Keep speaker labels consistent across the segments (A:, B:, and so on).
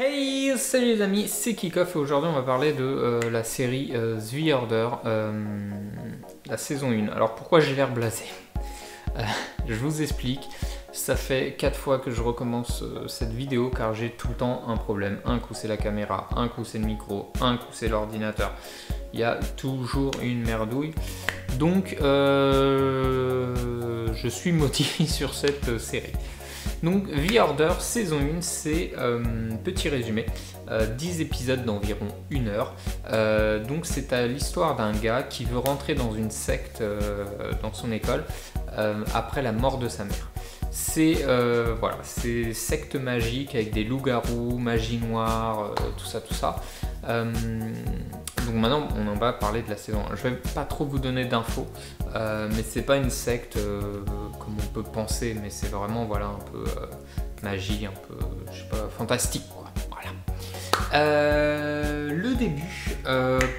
A: Hey, salut les amis, c'est Kickoff et aujourd'hui on va parler de la série The Order, la saison 1. Alors pourquoi j'ai l'air blasé? Je vous explique, ça fait 4 fois que je recommence cette vidéo car j'ai tout le temps un problème. Un coup c'est la caméra, un coup c'est le micro, un coup c'est l'ordinateur. Il y a toujours une merdouille. Donc je suis motivé sur cette série. Donc The Order saison 1, c'est petit résumé, 10 épisodes d'environ 1 heure. Donc c'est à l'histoire d'un gars qui veut rentrer dans une secte dans son école après la mort de sa mère. C'est voilà, c'est secte magique avec des loups-garous, magie noire, tout ça. Donc maintenant on en va parler de la saison 1. Je vais pas trop vous donner d'infos, mais c'est pas une secte comme on peut penser, mais c'est vraiment voilà un peu magie, un peu je sais pas fantastique quoi. Voilà. Le début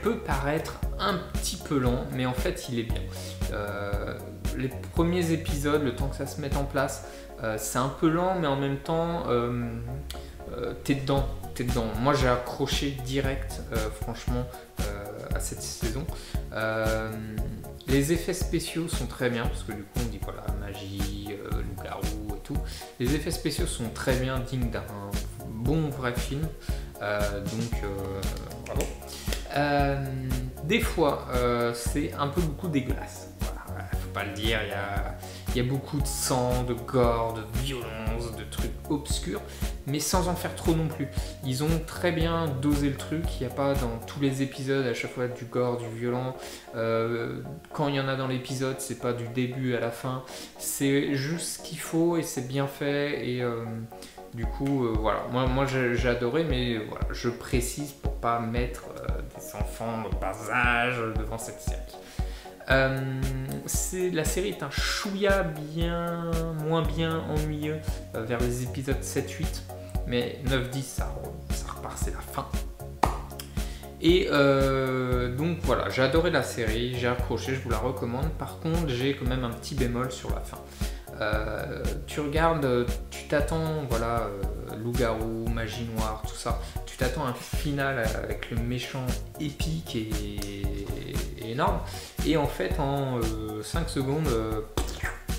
A: peut paraître un petit peu lent, mais en fait il est bien. Les premiers épisodes, le temps que ça se mette en place, c'est un peu lent, mais en même temps t'es dedans. Moi j'ai accroché direct, franchement, à cette saison. Les effets spéciaux sont très bien, parce que du coup on dit voilà, magie, loup-garou et tout. Les effets spéciaux sont très bien, dignes d'un bon vrai film. Bravo. Des fois, c'est un peu beaucoup dégueulasse. Voilà, faut pas le dire, il y a beaucoup de sang, de gore, de violence, de trucs obscurs, mais sans en faire trop non plus. Ils ont très bien dosé le truc, il n'y a pas dans tous les épisodes à chaque fois du gore, du violent. Quand il y en a dans l'épisode, c'est pas du début à la fin, c'est juste ce qu'il faut et c'est bien fait. Et du coup, voilà, moi j'ai adoré, mais voilà, je précise pour pas mettre des enfants de bas âge devant cette série. La série est un chouïa bien moins bien ennuyeux vers les épisodes 7-8, mais 9-10 ça repart, c'est la fin. Et donc voilà, j'ai adoré la série, j'ai accroché, je vous la recommande. Par contre, j'ai quand même un petit bémol sur la fin. Tu regardes, tu t'attends, voilà, loup-garou, magie noire, tout ça. Tu t'attends à un final avec le méchant épique et énorme. Et en fait, en 5 secondes,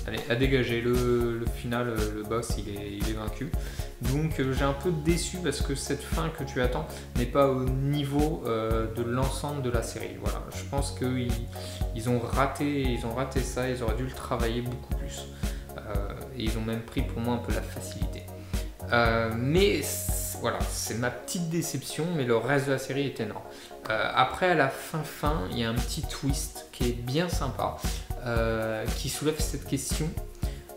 A: allez, à dégager. Le final, le boss, il est vaincu. Donc j'ai un peu déçu parce que cette fin que tu attends n'est pas au niveau de l'ensemble de la série. Voilà, je pense qu'ils ont raté ça, ils auraient dû le travailler beaucoup plus. Et ils ont même pris pour moi un peu la facilité. Mais voilà, c'est ma petite déception, mais le reste de la série est énorme. Après, à la fin, il y a un petit twist qui est bien sympa, qui soulève cette question.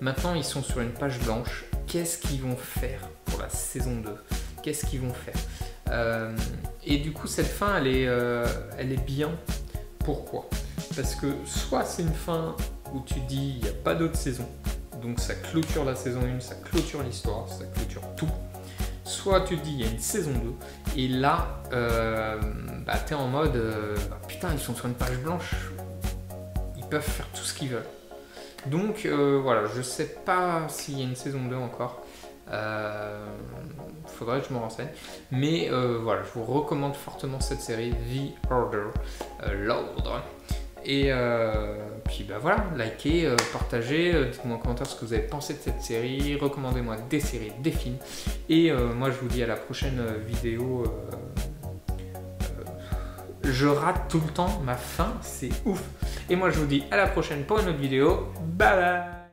A: Maintenant, ils sont sur une page blanche. Qu'est-ce qu'ils vont faire pour la saison 2? Qu'est-ce qu'ils vont faire? Et du coup, cette fin, elle est bien. Pourquoi? Parce que soit c'est une fin où tu dis il n'y a pas d'autre saison, donc ça clôture la saison 1, ça clôture l'histoire, ça clôture tout. Soit tu te dis il y a une saison 2, et là, t'es en mode putain, ils sont sur une page blanche, ils peuvent faire tout ce qu'ils veulent. Donc voilà, je sais pas s'il y a une saison 2 encore. Faudrait que je me renseigne. Mais voilà, je vous recommande fortement cette série, The Order, l'ordre. Et puis voilà, likez, partagez, dites-moi en commentaire ce que vous avez pensé de cette série, recommandez-moi des séries, des films. Et moi je vous dis à la prochaine vidéo. Je rate tout le temps ma fin, c'est ouf. Et moi je vous dis à la prochaine pour une autre vidéo. Bye bye.